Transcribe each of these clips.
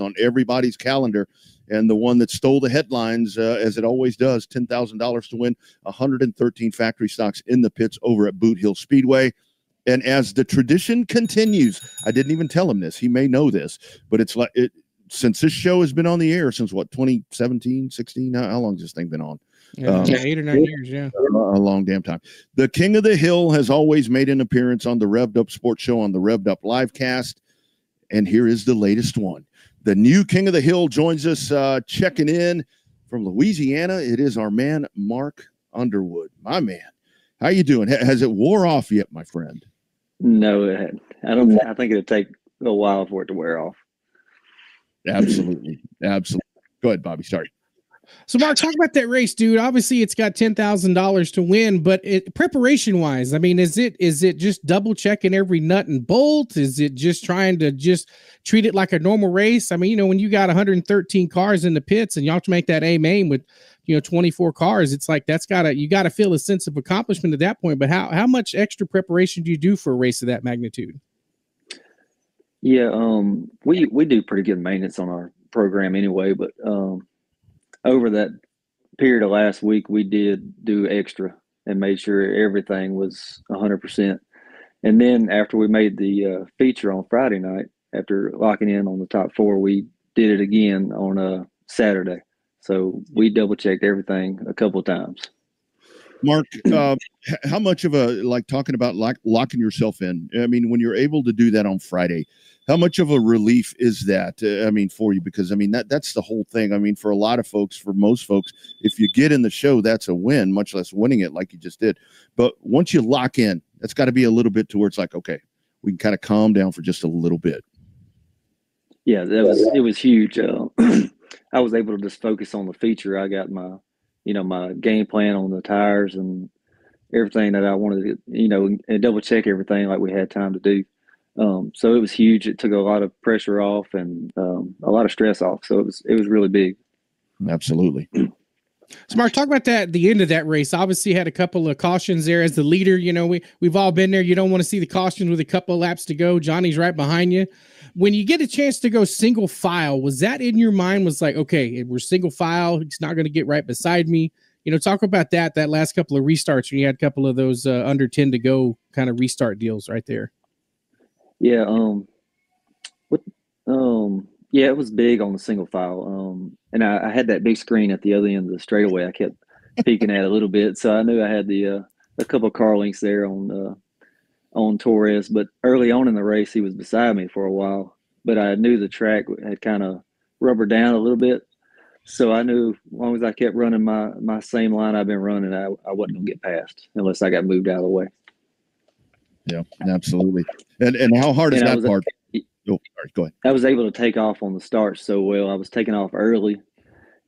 on everybody's calendar. And the one that stole the headlines, as it always does, $10,000 to win, 113 factory stocks in the pits over at Boothill Speedway. And as the tradition continues, I didn't even tell him this. He may know this, but it's like since this show has been on the air since what, 2017, 16? How long has this thing been on? Yeah, 8 or 9 years, yeah. A long damn time. The King of the Hill has always made an appearance on the Revved Up Sports Show on the Revved Up Livecast. And here is the latest one. The new King of the Hill joins us checking in from Louisiana. It is our man, Mark Underwood. My man. How you doing? Has it wore off yet, my friend? No, it hadn't. I think it'll take a while for it to wear off. Absolutely. Absolutely. Go ahead, Bobby. Sorry. So, Mark, talk about that race, dude. Obviously, it's got $10,000 to win, but preparation-wise, I mean, is it just double-checking every nut and bolt? Is it just trying to just treat it like a normal race? I mean, you know, when you got 113 cars in the pits and you have to make that aim with, 24 cars, it's like you got to feel a sense of accomplishment at that point. But how much extra preparation do you do for a race of that magnitude? Yeah, we do pretty good maintenance on our program anyway, but over that period of last week, we did do extra and made sure everything was 100%. And then after we made the feature on Friday night, after locking in on the top 4, we did it again on Saturday. So we double checked everything a couple of times. Mark, how much of talking about locking yourself in? I mean, when you're able to do that on Friday, how much of a relief is that? For you, because that's the whole thing. I mean, for a lot of folks, for most folks, if you get in the show, that's a win, much less winning it like you just did. But once you lock in, that's got to be a little bit to where it's like, okay, we can kind of calm down for just a little bit. Yeah, it was huge. I was able to just focus on the feature. I got my game plan on the tires and everything that I wanted to, and double check everything like we had time to do. So it was huge. It took a lot of pressure off and a lot of stress off. So it was really big. Absolutely. So, Mark, talk about that. The end of that race, obviously, had a couple of cautions there. As the leader, we've all been there. You don't want to see the cautions with a couple of laps to go. Johnny's right behind you. When you get a chance to go single file, was that in your mind? Was like, okay, we're single file. He's not going to get right beside me. Talk about that last couple of restarts when you had a couple of those under 10 to go kind of restart deals right there. Yeah. Yeah, it was big on the single file. And I had that big screen at the other end of the straightaway. I kept peeking at it a little bit. So I knew I had a couple of car links there on Torres, but early on in the race, he was beside me for a while, but I knew the track had kind of rubbered down a little bit. So I knew as long as I kept running my same line I've been running, I wasn't going to get past unless I got moved out of the way. Yeah, absolutely. And how hard is that part? Oh, sorry, go ahead. I was able to take off on the start so well. I was taking off early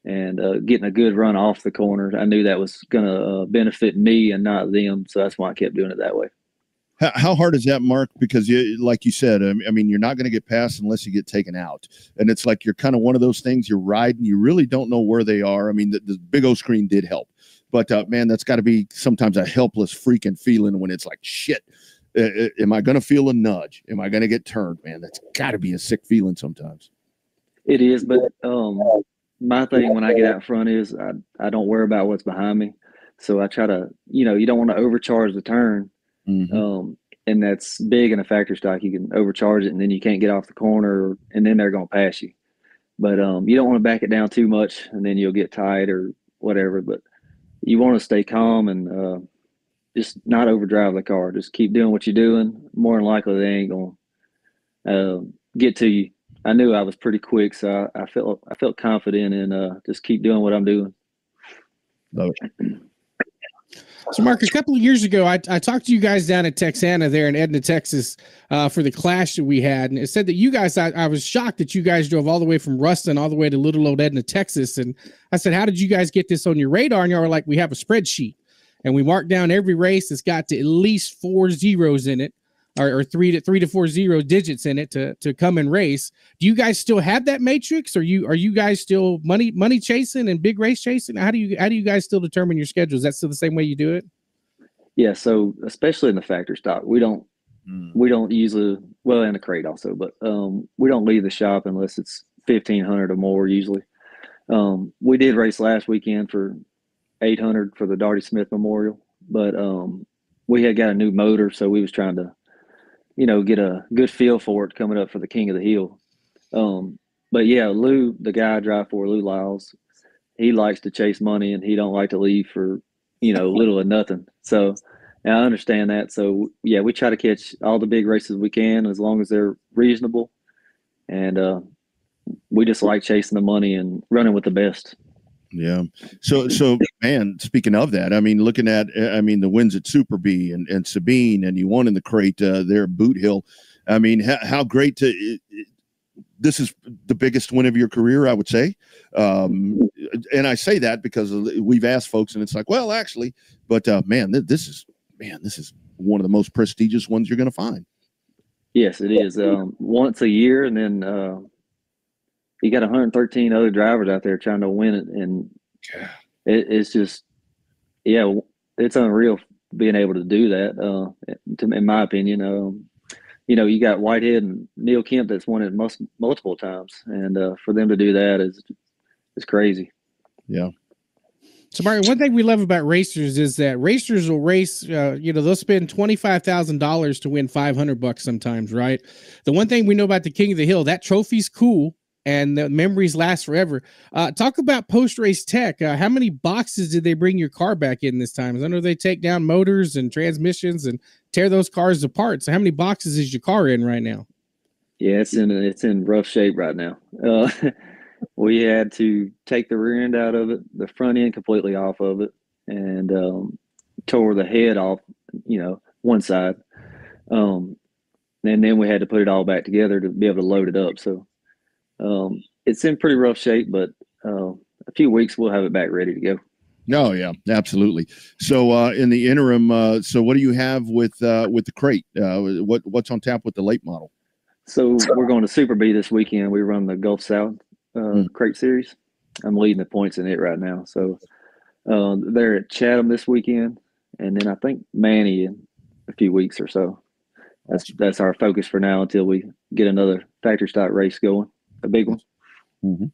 and getting a good run off the corner. I knew that was going to benefit me and not them. So that's why I kept doing it that way. How hard is that, Mark? Because like you said, I mean, you're not going to get past unless you get taken out. And it's like you're kind of one of those things you're riding. You really don't know where they are. I mean, the big old screen did help. But, man, that's got to be sometimes a helpless freaking feeling when it's like, shit, am I going to feel a nudge? Am I going to get turned, man? That's got to be a sick feeling sometimes. It is, but my thing when I get out front is I don't worry about what's behind me. So I try to, you don't want to overcharge the turn. Mm-hmm. And that's big in a factory stock. You can overcharge it and then you can't get off the corner and then they're going to pass you. But you don't want to back it down too much and then you'll get tight or whatever. But you want to stay calm and just not overdrive the car. Just keep doing what you're doing. More than likely they ain't going to get to you. I knew I was pretty quick, so I felt confident in just keep doing what I'm doing. Love it. So, Mark, a couple of years ago, I talked to you guys down at Texana there in Edna, Texas, for the clash that we had. And it said that you guys, I was shocked that you guys drove all the way from Ruston all the way to little old Edna, Texas. And I said, how did you guys get this on your radar? And y'all were like, we have a spreadsheet. And we marked down every race that's got to at least 4 zeros in it, or three to 4 zero digits in it to come and race. Do you guys still have that matrix? Are you guys still money chasing and big race chasing? How do you guys still determine your schedule? Is that still the same way you do it? Yeah. So especially in the factory stock, we don't usually, well, in the crate also, but we don't leave the shop unless it's 1,500 or more usually. We did race last weekend for 800 for the Darty Smith Memorial, but we had got a new motor, so we was trying to, get a good feel for it coming up for the King of the Hill. But yeah, Lou, the guy I drive for, Lou Lyles, he likes to chase money and he don't like to leave for, little or nothing. So and I understand that. So yeah, we try to catch all the big races we can as long as they're reasonable. And we just like chasing the money and running with the best. Yeah. So man, speaking of that, I mean, looking at, the wins at Super B and Sabine, and you won in the crate there at Boothill. I mean, how great this is the biggest win of your career, I would say. And I say that because we've asked folks and it's like, well, actually, but man, this is one of the most prestigious ones you're going to find. Yes, it is. Once a year, and then you got 113 other drivers out there trying to win it, and it's just, it's unreal being able to do that. In my opinion, you got Whitehead and Neil Kemp that's won it multiple times, and for them to do that is crazy. Yeah. So, Martin, one thing we love about racers is that racers will race, they'll spend $25,000 to win $500 sometimes, right? The one thing we know about the King of the Hill, that trophy's cool and the memories last forever. Talk about post-race tech. How many boxes did they bring your car back in this time? I know they take down motors and transmissions and tear those cars apart. So how many boxes is your car in right now? Yeah, it's in rough shape right now. We had to take the rear end out of it, the front end completely off of it, and tore the head off, one side. And then we had to put it all back together to be able to load it up. So it's in pretty rough shape, but a few weeks we'll have it back ready to go. Oh yeah, absolutely. So in the interim, so what do you have with the crate? What's on tap with the late model? So we're going to Super B this weekend. We run the Gulf South crate series. I'm leading the points in it right now. So they're at Chatham this weekend, and then I think Manny in a few weeks or so. That's our focus for now until we get another factory stock race going, a big one. Mm-hmm.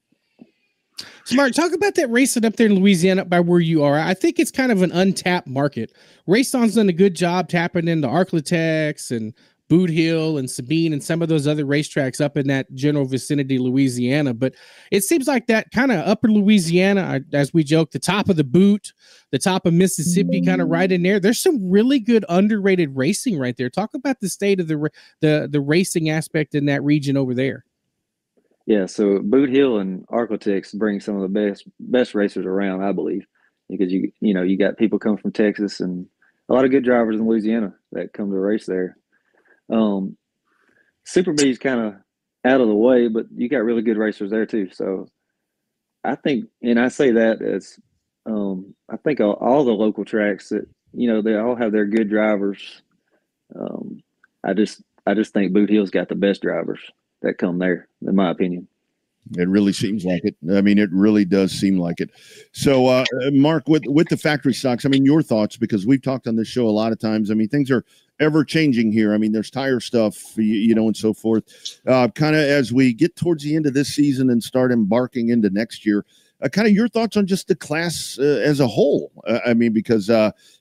So, Mark, talk about that racing up there in Louisiana by where you are. I think it's kind of an untapped market. Raceon's done a good job tapping into Arklatex and Boothill and Sabine and some of those other racetracks up in that general vicinity, Louisiana. But it seems like that kind of upper Louisiana, as we joke, the top of the boot, the top of Mississippi, kind of right in there. There's some really good underrated racing right there. Talk about the state of the racing aspect in that region over there. Yeah, so Boothill and Arklatex bring some of the best racers around, I believe, because you got people coming from Texas and a lot of good drivers in Louisiana that come to race there. Super B is kind of out of the way, but you got really good racers there too. So I think, and I say that as I think all the local tracks that they all have their good drivers. I just think Boothill's got the best drivers that come there, in my opinion. It really seems like it. I mean, it really does seem like it. So, Mark, with the factory stocks, I mean, your thoughts, because we've talked on this show a lot of times. I mean, things are ever changing here. I mean, there's tire stuff, and so forth. Kind of as we get towards the end of this season and start embarking into next year, kind of your thoughts on just the class as a whole. I mean, because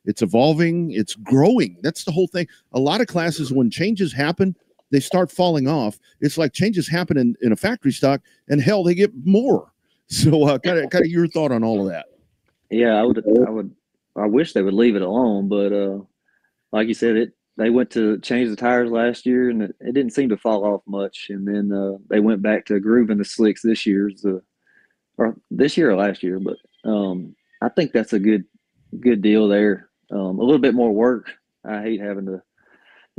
it's evolving, it's growing. That's the whole thing. A lot of classes, when changes happen, they start falling off. It's like changes happen in a factory stock, and hell, they get more. So, kind of your thought on all of that. Yeah, I wish they would leave it alone, but like you said, they went to change the tires last year, and it didn't seem to fall off much. And then they went back to grooving the slicks this year, or last year. But I think that's a good deal there. A little bit more work. I hate having to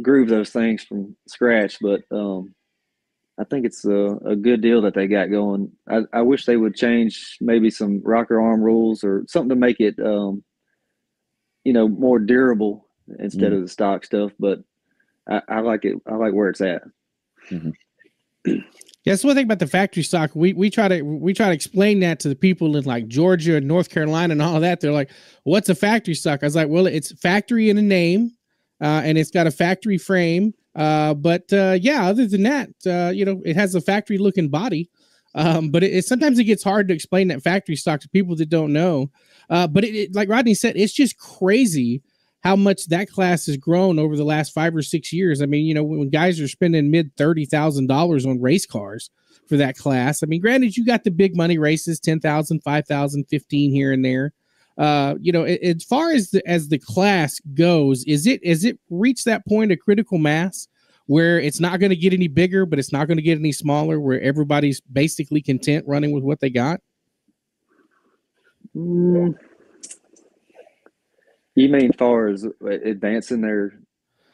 groove those things from scratch, but I think it's a good deal that they got going. I wish they would change maybe some rocker arm rules or something to make it more durable instead of the stock stuff, but I like it. I like where it's at. Mm-hmm. Yeah, that's one thing about the factory stock. We try to explain that to the people in like Georgia and North Carolina and all that. They're like, "What's a factory stock?" I was like, "Well, it's factory in a name." And it's got a factory frame. But other than that, it has a factory looking body. But sometimes it gets hard to explain that factory stock to people that don't know. But like Rodney said, it's just crazy how much that class has grown over the last 5 or 6 years. I mean, when guys are spending mid $30,000 on race cars for that class, I mean, granted, you got the big money races, 10,000, 5,000, 15 here and there. As far as the class goes, is it reached that point of critical mass where it's not going to get any bigger, but it's not going to get any smaller, where everybody's basically content running with what they got? You mean far as advancing their,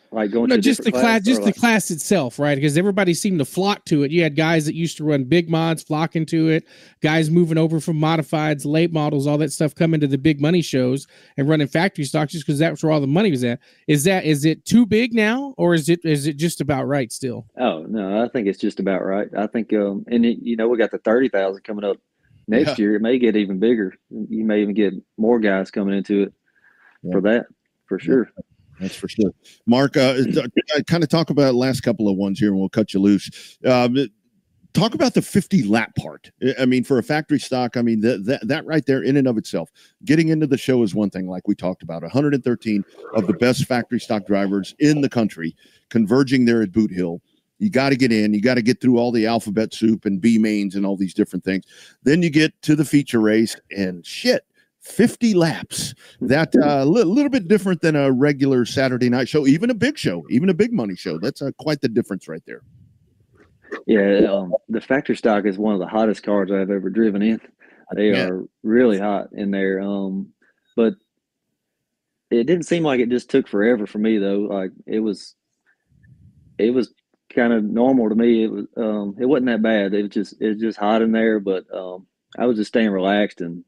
like going to just the class, just the class itself, right? Because everybody seemed to flock to it. You had guys that used to run big mods flocking to it, guys moving over from modifieds, late models, all that stuff coming to the big money shows and running factory stock just because that's where all the money was at. Is it too big now, or is it just about right still? Oh no, I think it's just about right. I think, and we got the 30,000 coming up next year. It may get even bigger. You may even get more guys coming into it. For that, for sure. That's for sure. Mark, kind of talk about the last couple of ones here, and we'll cut you loose. Talk about the 50 lap part. I mean, for a factory stock, I mean, that right there in and of itself, getting into the show is one thing, like we talked about. 113 of the best factory stock drivers in the country converging there at Boothill. You got to get in. You got to get through all the alphabet soup and B mains and all these different things. Then you get to the feature race, and shit. 50 laps. That a little bit different than a regular Saturday night show, even a big show, even a big money show. That's quite the difference right there. Yeah, the factory stock is one of the hottest cars I've ever driven in. They are really hot in there. But it didn't seem like it just took forever for me though. Like it was kind of normal to me. It wasn't that bad. It was just hot in there, but I was just staying relaxed, and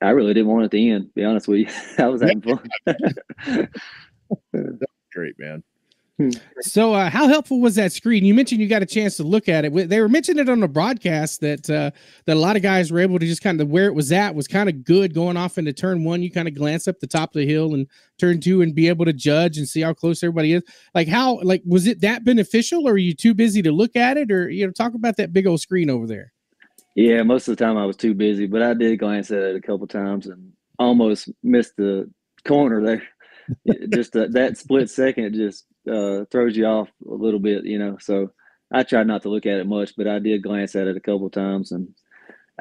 I really didn't want it to end, to be honest with you. I was having fun. That's great, man. So how helpful was that screen? You mentioned you got a chance to look at it. They were mentioning it on the broadcast that a lot of guys were able to just kind of where it was at was kind of good going off into turn one. You kind of glance up the top of the hill, and turn two and be able to judge and see how close everybody is. Was it that beneficial, or are you too busy to look at it? Or, talk about that big old screen over there. Yeah, most of the time I was too busy, but I did glance at it a couple times and almost missed the corner there. Just that split second just throws you off a little bit, So I tried not to look at it much, but I did glance at it a couple times, and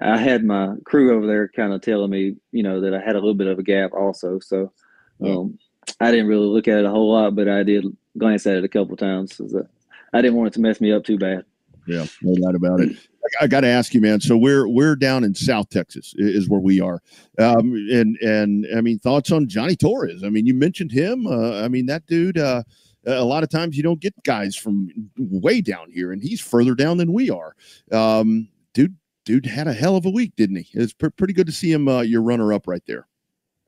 I had my crew over there kind of telling me, that I had a little bit of a gap also. So I didn't really look at it a whole lot, but I did glance at it a couple times. I didn't want it to mess me up too bad. Yeah, no doubt about it. I got to ask you, man. So we're down in South Texas is where we are. And I mean, thoughts on Johnny Torres? I mean, you mentioned him. I mean, that dude, a lot of times you don't get guys from way down here, and he's further down than we are. Dude had a hell of a week, didn't he? It's pretty good to see him, your runner up right there.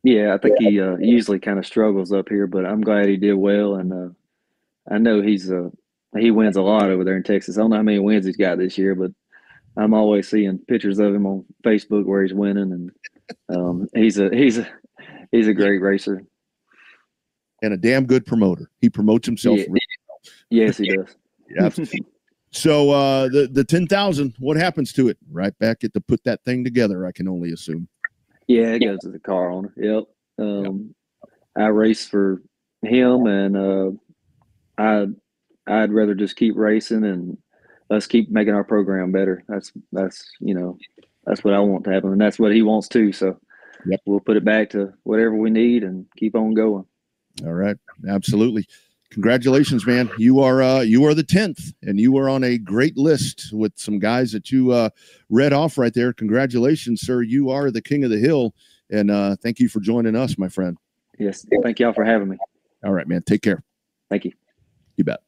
Yeah, I think he usually kind of struggles up here, but I'm glad he did well. And I know he wins a lot over there in Texas. I don't know how many wins he's got this year, but I'm always seeing pictures of him on Facebook where he's winning, and he's a great racer and a damn good promoter. He promotes himself. Yeah. Really well. Yes, he does. Absolutely. So the 10,000, what happens to it? Right back at to put that thing together, I can only assume. Yeah, it goes to the car owner. Yep. I race for him, and I'd rather just keep racing and us keep making our program better. That's what I want to happen, and that's what he wants too. So we'll put it back to whatever we need and keep on going. All right, absolutely. Congratulations, man. You are the 10th, and you are on a great list with some guys that you read off right there. Congratulations, sir. You are the king of the hill, and thank you for joining us, my friend. Yes, thank y'all for having me. All right, man. Take care. Thank you. You bet.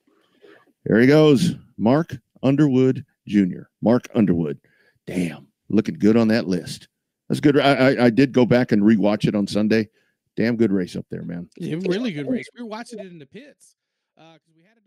There he goes, Mark Underwood Jr. Mark Underwood. Damn, looking good on that list. That's good. I did go back and rewatch it on Sunday. Damn good race up there, man. Yeah, really good race. We were watching it in the pits because we had it on.